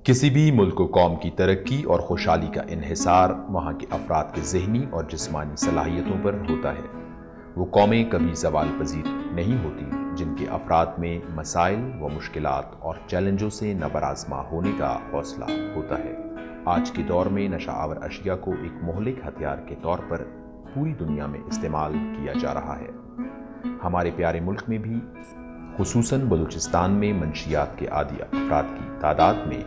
کسی بھی ملک و قوم کی ترقی اور خوشحالی کا انحصار وہاں کے افراد کے ذہنی اور جسمانی صلاحیتوں پر ہوتا ہے۔ وہ قومیں کبھی زوال پذیر نہیں ہوتی جن کے افراد میں مسائل و مشکلات اور چیلنجوں سے نبرآزما ہونے کا حوصلہ ہوتا ہے۔ آج کے دور میں نشہ آور اشیاء کو ایک مہلک ہتھیار کے طور پر پوری دنیا میں استعمال کیا جا رہا ہے۔ ہمارے پیارے ملک میں بھی خصوصاً بلوچستان میں منشیات کے عادی افراد کی تعداد میں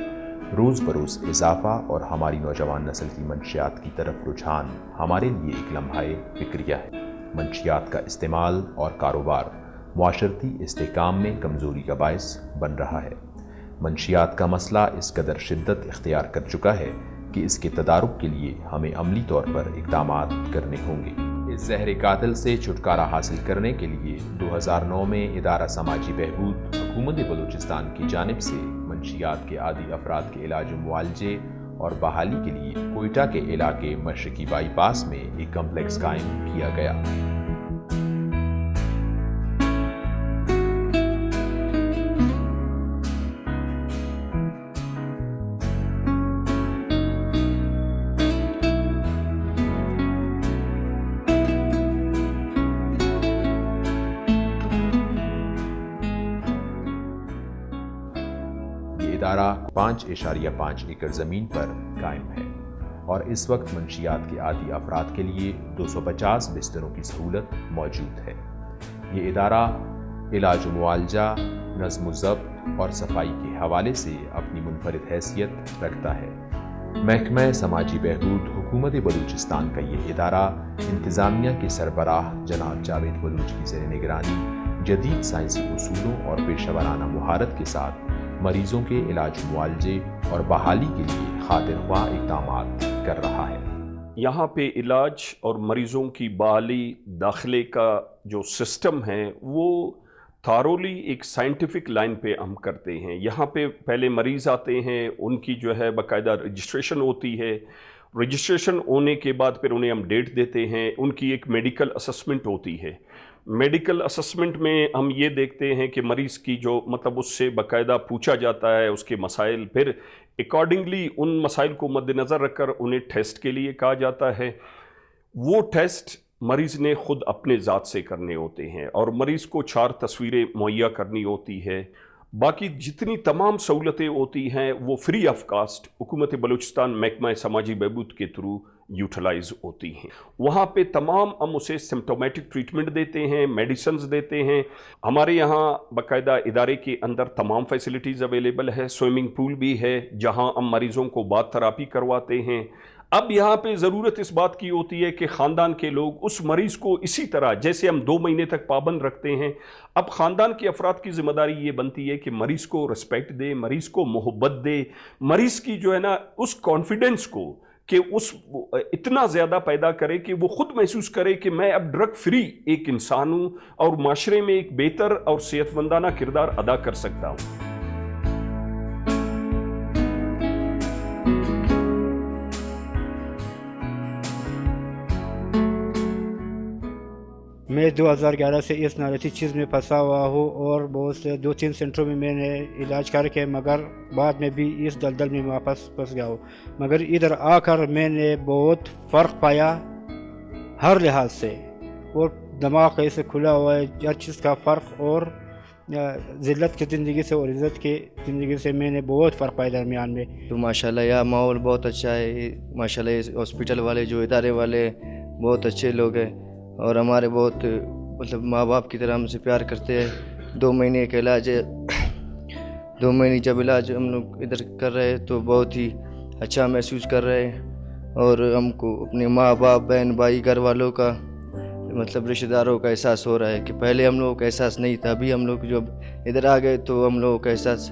روز بروز اضافہ اور ہماری نوجوان نسل کی منشیات کی طرف رجحان ہمارے لیے ایک لمحہ فکریہ ہے۔ منشیات کا استعمال اور کاروبار معاشرتی استحکام میں کمزوری کا باعث بن رہا ہے۔ منشیات کا مسئلہ اس قدر شدت اختیار کر چکا ہے کہ اس کے تدارک کے لیے ہمیں عملی طور پر اقدامات کرنے ہوں گے۔ اس زہر قاتل سے چھٹکارا حاصل کرنے کے لیے 2009 میں ادارہ سماجی بہبود حکومت بلوچستان کی جانب سے منشیات کے عادی افراد کے علاج و معالجے اور بحالی کے لیے کوئٹہ کے علاقے مشرقی بائی پاس میں ایک کمپلیکس قائم کیا گیا۔ ادارہ 5.5 ایکڑ زمین پر قائم ہے اور اس وقت منشیات کے عادی افراد کے لیے 250 بستروں کی سہولت موجود ہے۔ یہ ادارہ علاج و معالجہ، نظم و ضبط اور صفائی کے حوالے سے اپنی منفرد حیثیت رکھتا ہے۔ محکمہ سماجی بہبود حکومت بلوچستان کا یہ ادارہ انتظامیہ کے سربراہ جناب جاوید بلوچ کی زیر نگرانی جدید سائنسی اصولوں اور پیشہ ورانہ مہارت کے ساتھ مریضوں کے علاج معالجے اور بحالی کے لیے خاطر خواہ اقدامات کر رہا ہے۔ یہاں پہ علاج اور مریضوں کی بحالی داخلے کا جو سسٹم ہے وہ تھارولی ایک سائنٹیفک لائن پہ ہم کرتے ہیں۔ یہاں پہ پہلے مریض آتے ہیں، ان کی جو ہے باقاعدہ رجسٹریشن ہوتی ہے۔ رجسٹریشن ہونے کے بعد پھر انہیں ہم ڈیٹ دیتے ہیں، ان کی ایک میڈیکل اسسمنٹ ہوتی ہے۔ میڈیکل اسسمنٹ میں ہم یہ دیکھتے ہیں کہ مریض کی جو اس سے باقاعدہ پوچھا جاتا ہے اس کے مسائل، پھر اکارڈنگلی ان مسائل کو مد نظر رکھ کر انہیں ٹیسٹ کے لیے کہا جاتا ہے۔ وہ ٹیسٹ مریض نے خود اپنے ذات سے کرنے ہوتے ہیں اور مریض کو 4 تصویریں مہیا کرنی ہوتی ہے۔ باقی جتنی تمام سہولتیں ہوتی ہیں وہ فری آف کاسٹ حکومت بلوچستان محکمہ سماجی بہبود کے تھرو یوٹیلائز ہوتی ہیں۔ وہاں پہ تمام ہم اسے سمپٹومیٹک ٹریٹمنٹ دیتے ہیں، میڈیسنز دیتے ہیں۔ ہمارے یہاں باقاعدہ ادارے کے اندر تمام فیسلٹیز اویلیبل ہے، سوئمنگ پول بھی ہے جہاں ہم مریضوں کو باتھ تھراپی کرواتے ہیں۔ اب یہاں پہ ضرورت اس بات کی ہوتی ہے کہ خاندان کے لوگ اس مریض کو اسی طرح جیسے ہم 2 مہینے تک پابند رکھتے ہیں، اب خاندان کے افراد کی ذمہ داری یہ بنتی ہے کہ مریض کو رسپیکٹ دے، مریض کو محبت دے، مریض کی جو ہے نا اس کانفیڈنس کو کہ اس اتنا زیادہ پیدا کرے کہ وہ خود محسوس کرے کہ میں اب ڈرگ فری ایک انسان ہوں اور معاشرے میں ایک بہتر اور صحت مندانہ کردار ادا کر سکتا ہوں۔ میں 2011 سے اس ناراضی چیز میں پھنسا ہوا ہوں اور بہت سے 2-3 سینٹروں میں میں نے علاج کر کے مگر بعد میں بھی اس دلدل میں واپس پھنس گیا ہوں۔ مگر ادھر آ کر میں نے بہت فرق پایا ہر لحاظ سے، اور دماغ ایسے کھلا ہوا ہے، ہر چیز کا فرق، اور ذلت کی زندگی سے اور عزت کی زندگی سے میں نے بہت فرق پایا درمیان میں۔ تو ماشاءاللہ یہاں ماحول بہت اچھا ہے، ماشاءاللہ ہاسپٹل والے جو ادارے والے بہت اچھے لوگ ہیں اور ہمارے بہت ماں باپ کی طرح ہم سے پیار کرتے ہیں۔ 2 مہینے کا علاج ہے، 2 مہینے جب علاج ہم لوگ ادھر کر رہے ہیں تو بہت ہی اچھا محسوس کر رہے ہیں، اور ہم کو اپنے ماں باپ، بہن بھائی، گھر والوں کا رشتہ داروں کا احساس ہو رہا ہے کہ پہلے ہم لوگوں کا احساس نہیں تھا، ابھی ہم لوگ جب ادھر آ گئے تو ہم لوگوں کا احساس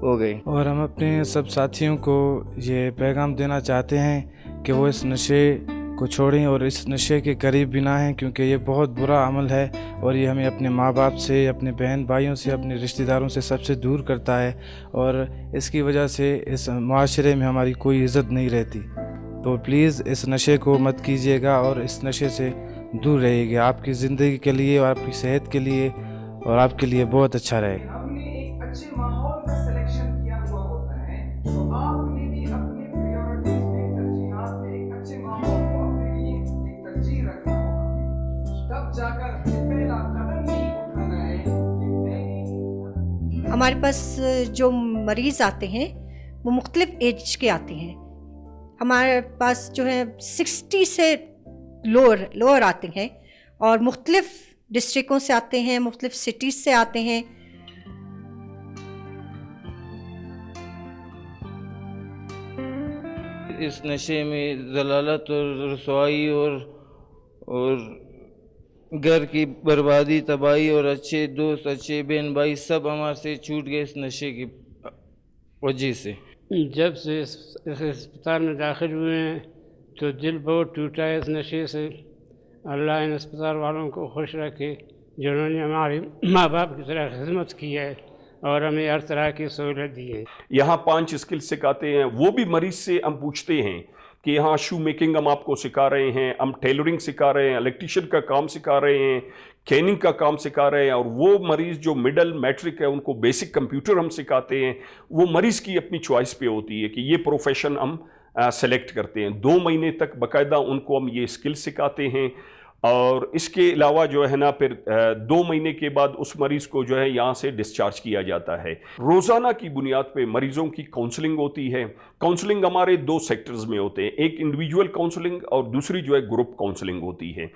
ہو گئے۔ اور ہم اپنے سب ساتھیوں کو یہ پیغام دینا چاہتے ہیں کہ وہ اس نشے کو چھوڑیں اور اس نشے کے قریب بھی نہ ہیں، کیونکہ یہ بہت برا عمل ہے اور یہ ہمیں اپنے ماں باپ سے، اپنے بہن بھائیوں سے، اپنے رشتہ داروں سے سب سے دور کرتا ہے، اور اس کی وجہ سے اس معاشرے میں ہماری کوئی عزت نہیں رہتی۔ تو پلیز اس نشے کو مت کیجیے گا اور اس نشے سے دور رہیے گا، آپ کی زندگی کے لیے اور آپ کی صحت کے لیے اور آپ کے لیے بہت اچھا رہے گا۔ ہم نے ایک اچھے ماحول کا سلیکشن کیا ہوا ہوتا ہے تو آپ نے بھی اپنے پریورٹیز میں، ترجیحات میں ایک اچھے ماں باپ کو اپنے لیے ایک ترجیح رکھنا ہوگا، تب جا کر یہ پہلا قدم ہی اٹھانا ہے کہ میں. ہمارے پاس جو مریض آتے ہیں وہ مختلف ایج کے آتے ہیں. ہمارے پاس جو ہے 60 سے لوور آتے ہیں اور مختلف ڈسٹرکوں سے آتے ہیں، مختلف سٹیز سے آتے ہیں. اس نشے میں ضلالت اور رسوائی اور گھر کی بربادی، تباہی، اور اچھے دوست، اچھے بہن بھائی سب ہمارے سے چھوٹ گئے اس نشے کی وجہ سے. جب سے اس اسپتال میں داخل ہوئے ہیں تو دل بہت ٹوٹا ہے اس نشے سے. اللہ ان اسپتال والوں کو خوش رکھے جنہوں نے ہمارے ماں باپ کی طرح خدمت کی ہے اور ہمیں ہر طرح کی سہولت دی ہے. یہاں 5 اسکل سکھاتے ہیں. وہ بھی مریض سے ہم پوچھتے ہیں کہ یہاں شو میکنگ ہم آپ کو سکھا رہے ہیں، ہم ٹیلرنگ سکھا رہے ہیں، الیکٹریشین کا کام سکھا رہے ہیں، کیننگ کا کام سکھا رہے ہیں. اور وہ مریض جو مڈل میٹرک ہے ان کو بیسک کمپیوٹر ہم سکھاتے ہیں. وہ مریض کی اپنی چوائس پہ ہوتی ہے کہ یہ پروفیشن ہم سلیکٹ کرتے ہیں. 2 مہینے تک باقاعدہ ان کو ہم یہ اسکل سکھاتے ہیں. اور اس کے علاوہ جو ہے نا پھر 2 مہینے کے بعد اس مریض کو جو ہے یہاں سے ڈسچارج کیا جاتا ہے. روزانہ کی بنیاد پہ مریضوں کی کاؤنسلنگ ہوتی ہے. کاؤنسلنگ ہمارے 2 سیکٹرز میں ہوتے ہیں، ایک انڈیویجول کاؤنسلنگ اور دوسری جو ہے گروپ کاؤنسلنگ ہوتی ہے.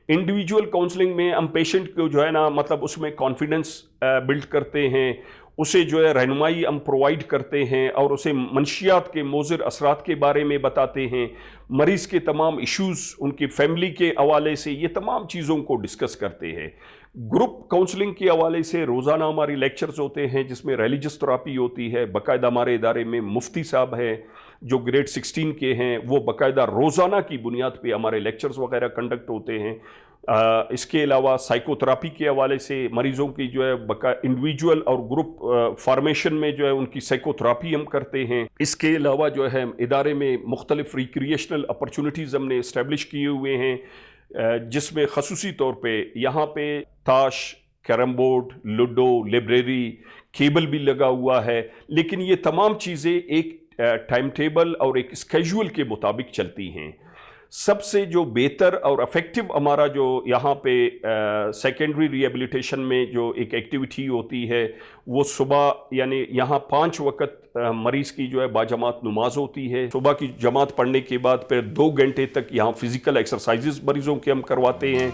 انڈیویجول کاؤنسلنگ میں ہم پیشنٹ کو جو ہے نا مطلب اس میں کانفیڈنس بلڈ کرتے ہیں، اسے جو ہے رہنمائی ہم پرووائڈ کرتے ہیں اور اسے منشیات کے مضر اثرات کے بارے میں بتاتے ہیں. مریض کے تمام ایشوز ان کی فیملی کے حوالے سے یہ تمام چیزوں کو ڈسکس کرتے ہیں. گروپ کاؤنسلنگ کے حوالے سے روزانہ ہماری لیکچرز ہوتے ہیں جس میں ریلیجس تھراپی ہوتی ہے. باقاعدہ ہمارے ادارے میں مفتی صاحب ہیں جو گریڈ 16 کے ہیں، وہ باقاعدہ روزانہ کی بنیاد پہ ہمارے لیکچرز وغیرہ کنڈکٹ ہوتے ہیں. اس کے علاوہ سائیکو تھراپی کے حوالے سے مریضوں کی جو ہے انڈیویجول اور گروپ فارمیشن میں جو ہے ان کی سائیکو تھراپی ہم کرتے ہیں. اس کے علاوہ جو ہے ادارے میں مختلف ریکریشنل اپرچونٹیز ہم نے اسٹیبلش کیے ہوئے ہیں جس میں خصوصی طور پہ یہاں پہ تاش، carrom board, ludo, library, cable بھی لگا ہوا ہے. لیکن یہ تمام چیزیں ایک ٹائم ٹیبل اور ایک اسکیجول کے مطابق چلتی ہیں. سب سے جو بہتر اور افیکٹو ہمارا جو یہاں پہ سیکنڈری ریہیبلیٹیشن میں جو ایک ایکٹیویٹی ہوتی ہے وہ صبح، یعنی یہاں 5 وقت مریض کی جو ہے باجماعت نماز ہوتی ہے. صبح کی جماعت پڑھنے کے بعد پھر 2 گھنٹے تک یہاں فزیکل ایکسرسائزز مریضوں کے ہم کرواتے ہیں.